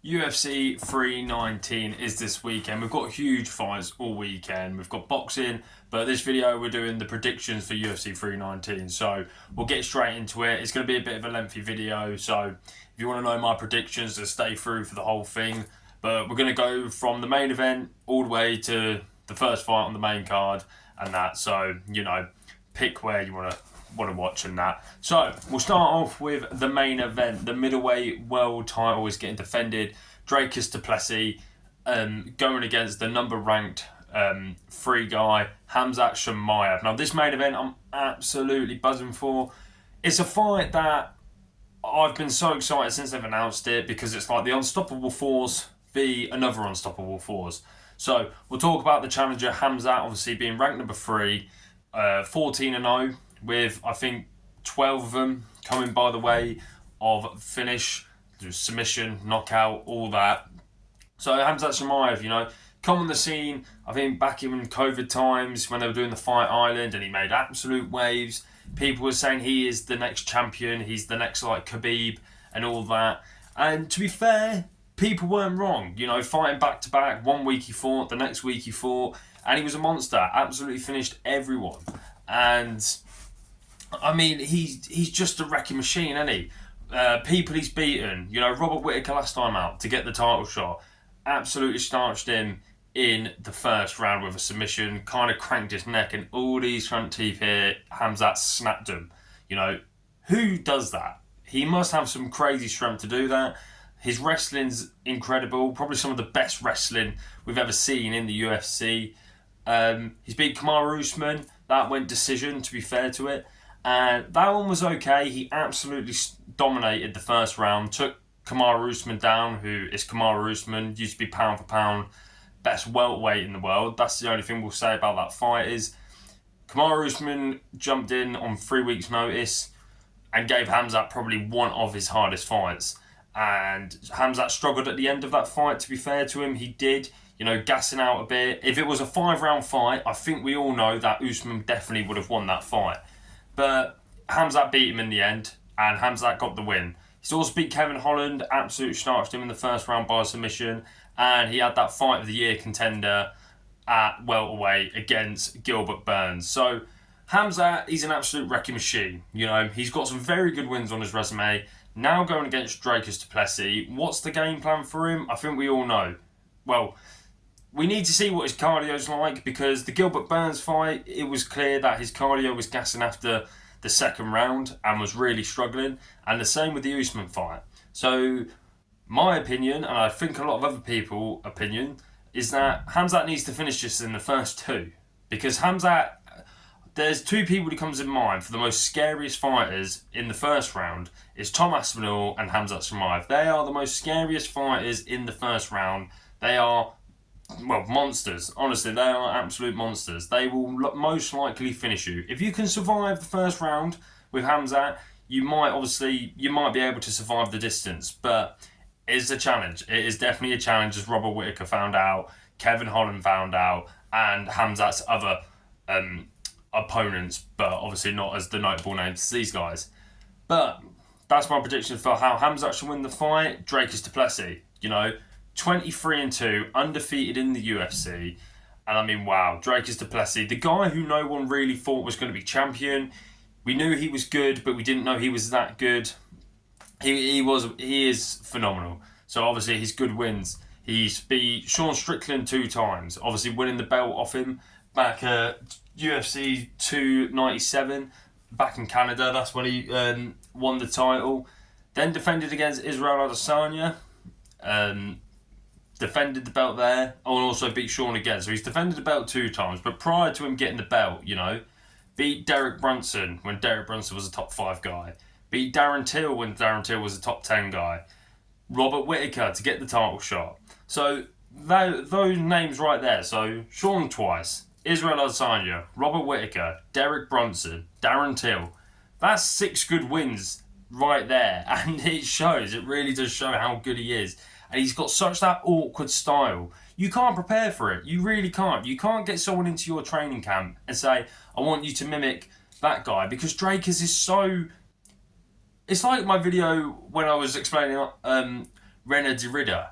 UFC 319 is this weekend. We've got huge fights all weekend. We've got boxing, but this video we're doing the predictions for UFC 319. So we'll get straight into it. It's going to be a bit of a lengthy video, so if you want to know my predictions, just stay through for the whole thing. But we're going to go from the main event all the way to the first fight on the main card and that. So, pick where you want to watch and that. So we'll start off with the main event. The middleweight world title is getting defended. Dracus du Plessis going against the number ranked free guy Khamzat Chimaev. Now this main event I'm absolutely buzzing for. It's a fight that I've been so excited since they've announced it, because it's like the unstoppable force v another unstoppable force. So we'll talk about the challenger Khamzat, obviously being ranked number 3, 14-0, with I think 12 of them coming by the way of finish, submission, knockout, all that. So Khamzat Chimaev, come on the scene, I think back in COVID times when they were doing the Fight Island, and he made absolute waves. People were saying he is the next champion, he's the next like Khabib and all that. And to be fair, people weren't wrong. Fighting back to back, 1 week he fought, the next week he fought, and he was a monster, absolutely finished everyone. And I mean, he's just a wrecking machine, isn't he? People he's beaten. Robert Whittaker last time out to get the title shot, absolutely starched him in the first round with a submission, kind of cranked his neck, and all these front teeth here, Khamzat snapped him. Who does that? He must have some crazy strength to do that. His wrestling's incredible, probably some of the best wrestling we've ever seen in the UFC. He's beat Kamaru Usman. That went decision, to be fair to it. And that one was okay. He absolutely dominated the first round, took Kamaru Usman down, who is Kamaru Usman, used to be pound for pound best welterweight in the world. That's the only thing we'll say about that fight is Kamaru Usman jumped in on 3 weeks' notice and gave Khamzat probably one of his hardest fights. And Khamzat struggled at the end of that fight, to be fair to him. He did, gassing out a bit. If it was a 5-round fight, I think we all know that Usman definitely would have won that fight. But Khamzat beat him in the end, and Khamzat got the win. He's also beat Kevin Holland, absolutely starched him in the first round by submission, and he had that fight of the year contender at welterweight against Gilbert Burns. So Khamzat, he's an absolute wrecking machine. He's got some very good wins on his resume. Now going against Dracus du Plessis, what's the game plan for him? I think we all know. Well, we need to see what his cardio's like, because the Gilbert Burns fight, it was clear that his cardio was gassing after the second round and was really struggling. And the same with the Usman fight. So my opinion, and I think a lot of other people's opinion, is that Khamzat needs to finish this in the first 2. Because Khamzat, there's 2 people who comes in mind for the most scariest fighters in the first round. It's Tom Aspinall and Khamzat Chimaev. They are the most scariest fighters in the first round. They are, monsters. Honestly, they are absolute monsters. They will most likely finish you. If you can survive the first round with Khamzat, you might be able to survive the distance. But it's a challenge. It is definitely a challenge, as Robert Whittaker found out, Kevin Holland found out, and Khamzat's other opponents, but obviously not as the notable names as these guys. But that's my prediction for how Khamzat should win the fight. Dracus du Plessis, 23-2, undefeated in the UFC. And I mean, wow, Dracus du Plessis, the guy who no one really thought was going to be champion. We knew he was good, but we didn't know he was that good. He is phenomenal. So obviously his good wins. He's beat Sean Strickland 2 times, obviously winning the belt off him back at UFC 297 back in Canada. That's when he won the title. Then defended against Israel Adesanya. Defended the belt there, and also beat Sean again. So he's defended the belt 2 times, but prior to him getting the belt, beat Derek Brunson when Derek Brunson was a top 5 guy. Beat Darren Till when Darren Till was a top 10 guy. Robert Whittaker to get the title shot. So those names right there. So Sean twice, Israel Adesanya, Robert Whittaker, Derek Brunson, Darren Till. That's 6 good wins right there, and it shows. It really does show how good he is. And he's got such that awkward style. You can't prepare for it. You really can't. You can't get someone into your training camp and say, I want you to mimic that guy, because Dracus is so... It's like my video when I was explaining René Derrida.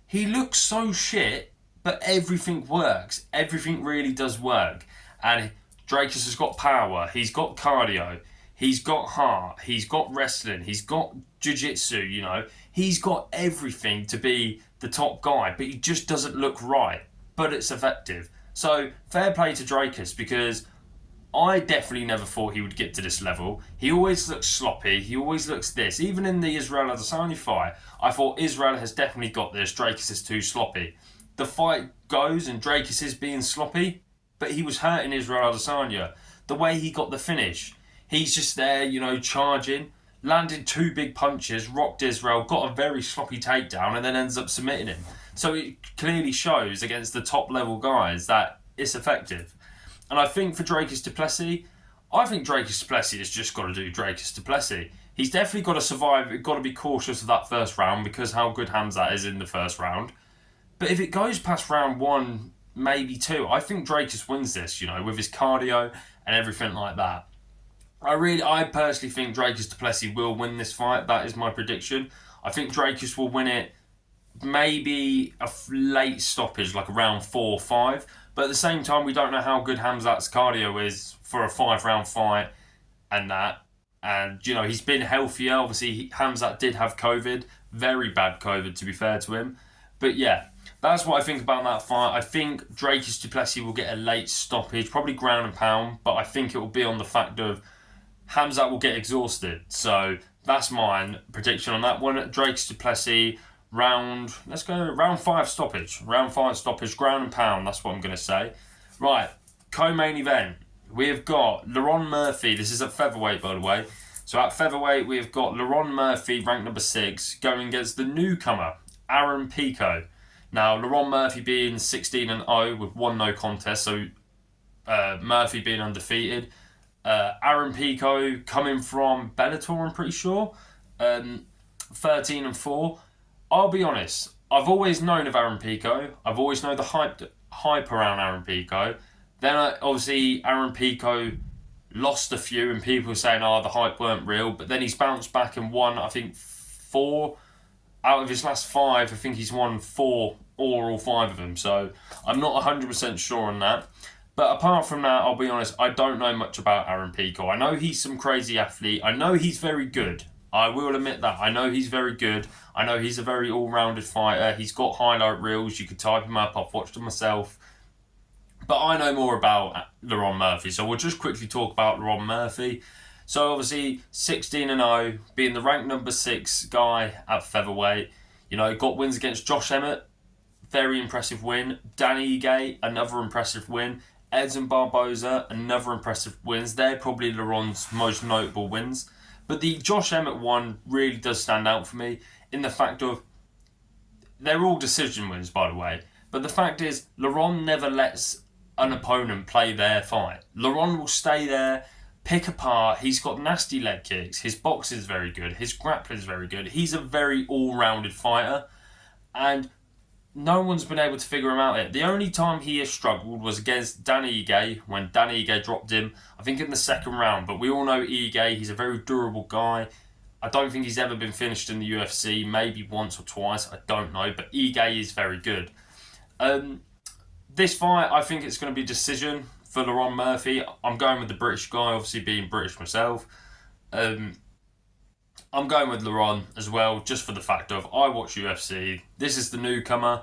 He looks so shit, but everything works. Everything really does work. And Drakus has got power. He's got cardio. He's got heart. He's got wrestling. He's got jiu-jitsu, you know. He's got everything to be the top guy, but he just doesn't look right. But it's effective. So, fair play to Drakus, because I definitely never thought he would get to this level. He always looks sloppy. He always looks this. Even in the Israel Adesanya fight, I thought Israel has definitely got this. Drakus is too sloppy. The fight goes and Drakus is being sloppy, but he was hurting Israel Adesanya. The way he got the finish, he's just there, you know, charging, landed 2 big punches, rocked Israel, got a very sloppy takedown, and then ends up submitting him. So it clearly shows against the top level guys that it's effective. And I think for Drakus du Plessis, I think Drakus du Plessis has just got to do Drakus du Plessis. He's definitely got to survive. He's got to be cautious of that first round because how good Khamzat is in the first round. But if it goes past round 1, maybe 2, I think Drakus wins this, you know, with his cardio and everything like that. I personally think Drakus du Plessis will win this fight. That is my prediction. I think Drakus will win it maybe a late stoppage, like around 4 or 5. But at the same time, we don't know how good Khamzat's cardio is for a 5-round fight and that. And, you know, he's been healthier. Obviously, Khamzat did have COVID. Very bad COVID, to be fair to him. But yeah, that's what I think about that fight. I think Drakus du Plessis will get a late stoppage, probably ground and pound. But I think it will be on the fact of Khamzat will get exhausted. So that's my prediction on that one. Drakus du Plessis, round 5 stoppage. Round 5 stoppage, ground and pound. That's what I'm going to say. Right, co-main event. We have got Lerone Murphy. This is at featherweight, by the way. So at featherweight, we have got Lerone Murphy, ranked number 6, going against the newcomer, Aaron Pico. Now, Lerone Murphy being 16-0 with 1 no contest, so Murphy being undefeated. Aaron Pico coming from Bellator, I'm pretty sure, 13-4. I'll be honest, I've always known of Aaron Pico. I've always known the hype around Aaron Pico. Then, obviously, Aaron Pico lost a few and people were saying, the hype weren't real. But then he's bounced back and won, I think, 4 out of his last 5. I think he's won 4 or all 5 of them. So I'm not 100% sure on that. But apart from that, I'll be honest, I don't know much about Aaron Pico. I know he's some crazy athlete. I know he's very good. I will admit that. I know he's very good. I know he's a very all-rounded fighter. He's got highlight reels. You could type him up. I've watched them myself. But I know more about Lerone Murphy. So we'll just quickly talk about Lerone Murphy. So obviously, 16-0, being the ranked number 6 guy at featherweight. You know, got wins against Josh Emmett. Very impressive win. Danny Ige, another impressive win. Edson Barboza, another impressive wins. They're probably Lerone's most notable wins. But the Josh Emmett one really does stand out for me in the fact of they're all decision wins, by the way. But the fact is, Lerone never lets an opponent play their fight. Lerone will stay there, pick apart. He's got nasty leg kicks. His boxing is very good. His grappling is very good. He's a very all-rounded fighter. And no one's been able to figure him out yet. The only time he has struggled was against Danny Ige, when Danny Ige dropped him, I think in the second round. But we all know Ige, he's a very durable guy. I don't think he's ever been finished in the UFC, maybe once or twice, I don't know. But Ige is very good. This fight, I think it's going to be decision for Lerone Murphy. I'm going with the British guy, obviously being British myself. I'm going with Lerone as well, just for the fact of I watch UFC. This is the newcomer.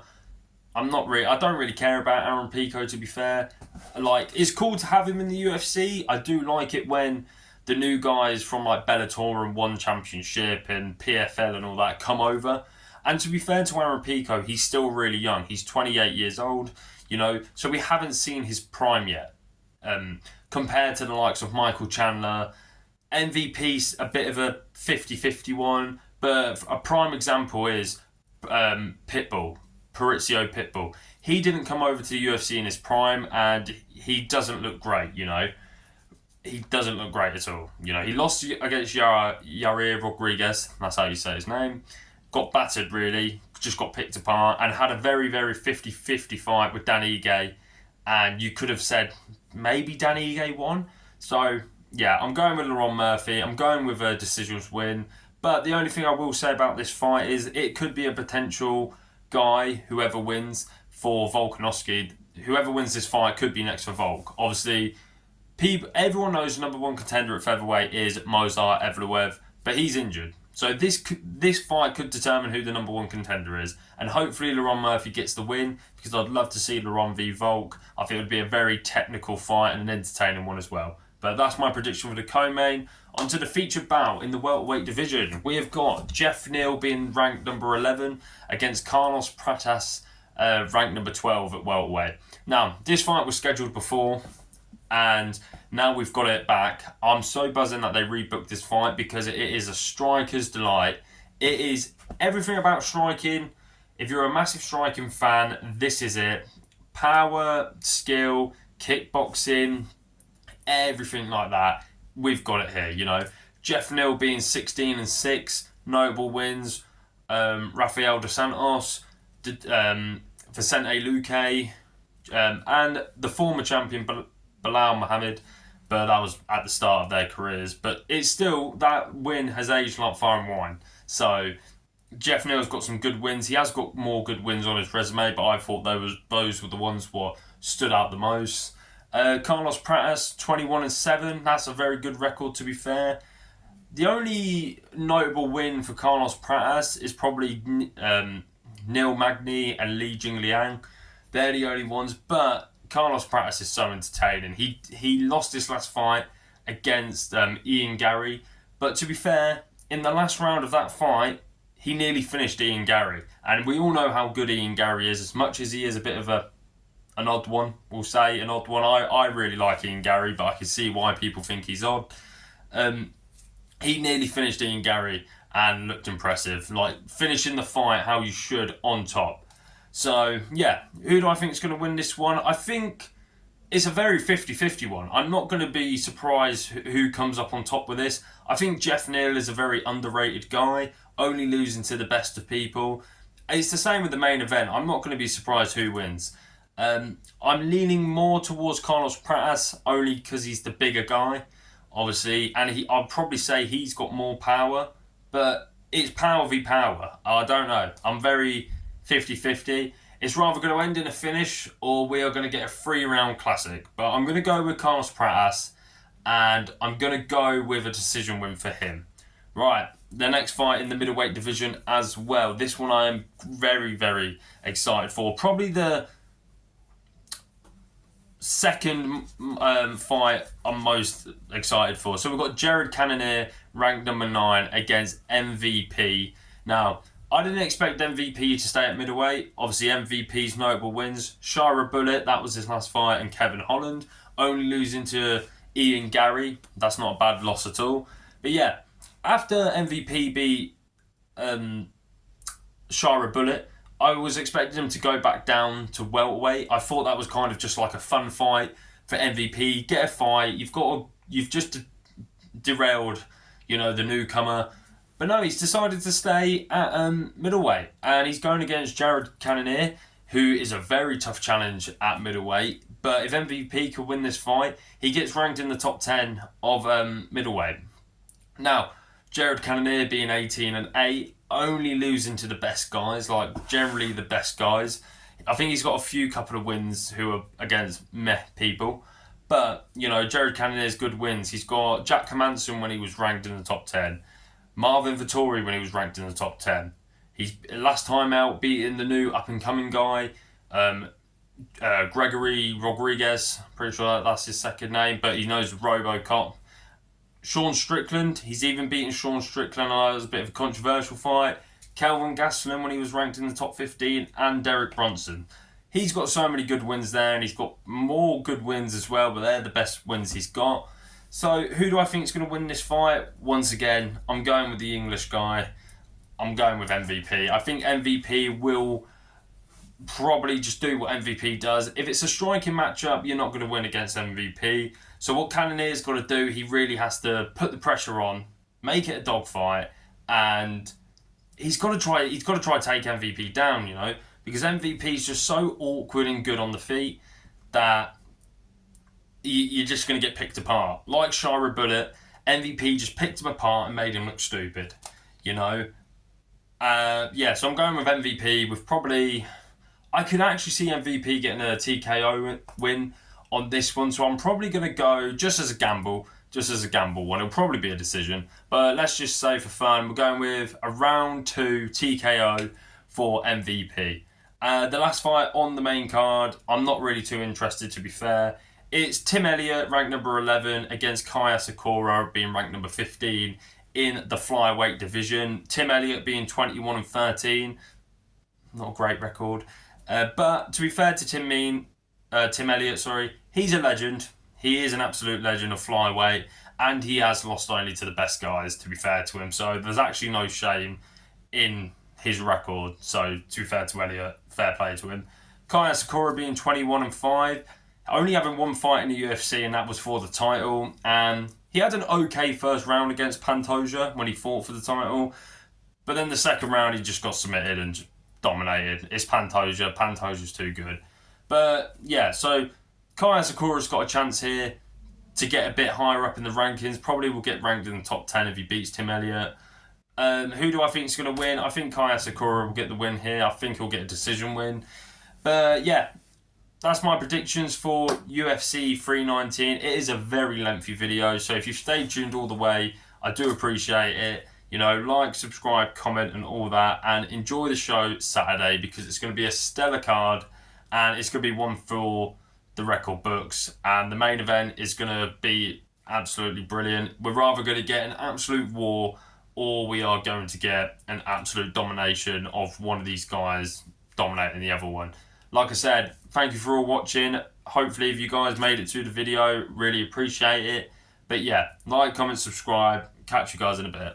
I don't really care about Aaron Pico, to be fair. Like, it's cool to have him in the UFC. I do like it when the new guys from like Bellator and One Championship and PFL and all that come over. And to be fair to Aaron Pico, he's still really young. He's 28 years old, you know, so we haven't seen his prime yet. Compared to the likes of Michael Chandler, MVP's a bit of a 50-50 one, but a prime example is Pitbull, Maurizio Pitbull. He didn't come over to the UFC in his prime, and he doesn't look great, you know. He doesn't look great at all. You know, he lost against Yair Rodriguez, that's how you say his name. Got battered, really, just got picked apart, and had a very, very 50-50 fight with Danny Ige, and you could have said maybe Danny Ige won. So, yeah, I'm going with Lerone Murphy. I'm going with a decisions win. But the only thing I will say about this fight is it could be a potential guy, whoever wins, for Volkanovski. Whoever wins this fight could be next for Volk. Obviously, everyone knows the number one contender at featherweight is Movsar Evloev, but he's injured. So this fight could determine who the number one contender is. And hopefully Laurent Murphy gets the win, because I'd love to see Laurent v Volk. I think it would be a very technical fight and an entertaining one as well. But that's my prediction for the co-main. Onto the featured bout in the welterweight division. We have got Jeff Neal being ranked number 11 against Carlos Pratas, ranked number 12 at welterweight. Now, this fight was scheduled before, and now we've got it back. I'm so buzzing that they rebooked this fight, because it is a striker's delight. It is everything about striking. If you're a massive striking fan, this is it. Power, skill, kickboxing, everything like that. We've got it here, you know. Jeff Neal being 16-6, notable wins. Rafael dos Santos, Vicente Luque, and the former champion Bilal Muhammad, but that was at the start of their careers. But it's still, that win has aged like fire and wine. So Jeff Neal's got some good wins. He has got more good wins on his resume, but I thought those were the ones what stood out the most. Carlos Pratas, 21-7. That's a very good record, to be fair. The only notable win for Carlos Pratas is probably Neil Magny and Li Jingliang. They're the only ones, but Carlos Pratas is so entertaining. He lost his last fight against Ian Gary, but to be fair, in the last round of that fight, he nearly finished Ian Gary. And we all know how good Ian Gary is, as much as he is a bit of an odd one, we'll say, an odd one. I really like Ian Gary, but I can see why people think he's odd. He nearly finished Ian Gary and looked impressive. Like, finishing the fight how you should, on top. So, yeah, who do I think is going to win this one? I think it's a very 50-50 one. I'm not going to be surprised who comes up on top with this. I think Jeff Neal is a very underrated guy, only losing to the best of people. It's the same with the main event. I'm not going to be surprised who wins. I'm leaning more towards Carlos Pratas, only because he's the bigger guy, obviously, and I'd probably say he's got more power, but it's power v power. I don't know. I'm very 50-50. It's rather going to end in a finish, or we are going to get a 3-round classic. But I'm going to go with Carlos Pratas, and I'm going to go with a decision win for him. Right, the next fight in the middleweight division as well. This one I am very, very excited for. Probably the second fight I'm most excited for. So we've got Jared Cannonier, ranked number 9, against MVP. Now, I didn't expect MVP to stay at middleweight. Obviously, MVP's notable wins: Shara Bullet, that was his last fight, and Kevin Holland. Only losing to Ian Gary. That's not a bad loss at all. But yeah, after MVP beat Shara Bullet, I was expecting him to go back down to welterweight. I thought that was kind of just like a fun fight for MVP. Get a fight. You've just derailed, the newcomer. But no, he's decided to stay at middleweight, and he's going against Jared Cannonier, who is a very tough challenge at middleweight. But if MVP could win this fight, he gets ranked in the top 10 of middleweight. Now, Jared Cannonier being 18-8, only losing to the best guys, like generally the best guys. I think he's got a couple of wins who are against meh people. But, Jared Cannonier's good wins. He's got Jack Hermansson when he was ranked in the top 10. Marvin Vettori when he was ranked in the top 10. He's last time out beating the new up-and-coming guy, Gregory Rodriguez. Pretty sure that's his second name, but he knows RoboCop. Sean Strickland, he's even beaten Sean Strickland. I know it was a bit of a controversial fight. Kelvin Gastelum when he was ranked in the top 15, and Derek Bronson. He's got so many good wins there, and he's got more good wins as well, but they're the best wins he's got. So who do I think is going to win this fight? Once again, I'm going with the English guy. I'm going with MVP. I think MVP will probably just do what MVP does. If it's a striking matchup, you're not going to win against MVP. So what Cannonier's got to do, he really has to put the pressure on, make it a dogfight, and he's got to try to take MVP down, because MVP is just so awkward and good on the feet that you're just going to get picked apart. Like Shara Bullet, MVP just picked him apart and made him look stupid. you know. Yeah, so I'm going with MVP with probably... I could actually see MVP getting a TKO win on this one, so I'm probably going to go just as a gamble one. It'll probably be a decision, but let's just say for fun, we're going with a round 2 TKO for MVP. The last fight on the main card, I'm not really too interested, to be fair. It's Tim Elliott, ranked number 11, against Kaya Sakura, being ranked number 15 in the flyweight division. Tim Elliott being 21-13, not a great record. But to be fair to Tim Elliott, he's a legend. He is an absolute legend of flyweight, and he has lost only to the best guys, to be fair to him. So there's actually no shame in his record. So to be fair to Elliott, fair play to him. Kaya Sakura being 21-5, only having one fight in the UFC, and that was for the title. And he had an okay first round against Pantoja when he fought for the title, but then the second round he just got submitted and just dominated. It's Pantoja. Pantoja's too good. But yeah, so Kaya Sakura's got a chance here to get a bit higher up in the rankings. Probably will get ranked in the top 10 if he beats Tim Elliott. Who do I think is going to win? I think Kaya Sakura will get the win here. I think he'll get a decision win. But yeah, that's my predictions for UFC 319. It is a very lengthy video, so if you've stayed tuned all the way, I do appreciate it. You know, like, subscribe, comment, and all that, and enjoy the show Saturday, because it's going to be a stellar card, and it's going to be one for the record books, and the main event is going to be absolutely brilliant. We're either going to get an absolute war, or we are going to get an absolute domination of one of these guys dominating the other one. Like I said, thank you for all watching. Hopefully, if you guys made it to the video, really appreciate it. But yeah, like, comment, subscribe. Catch you guys in a bit.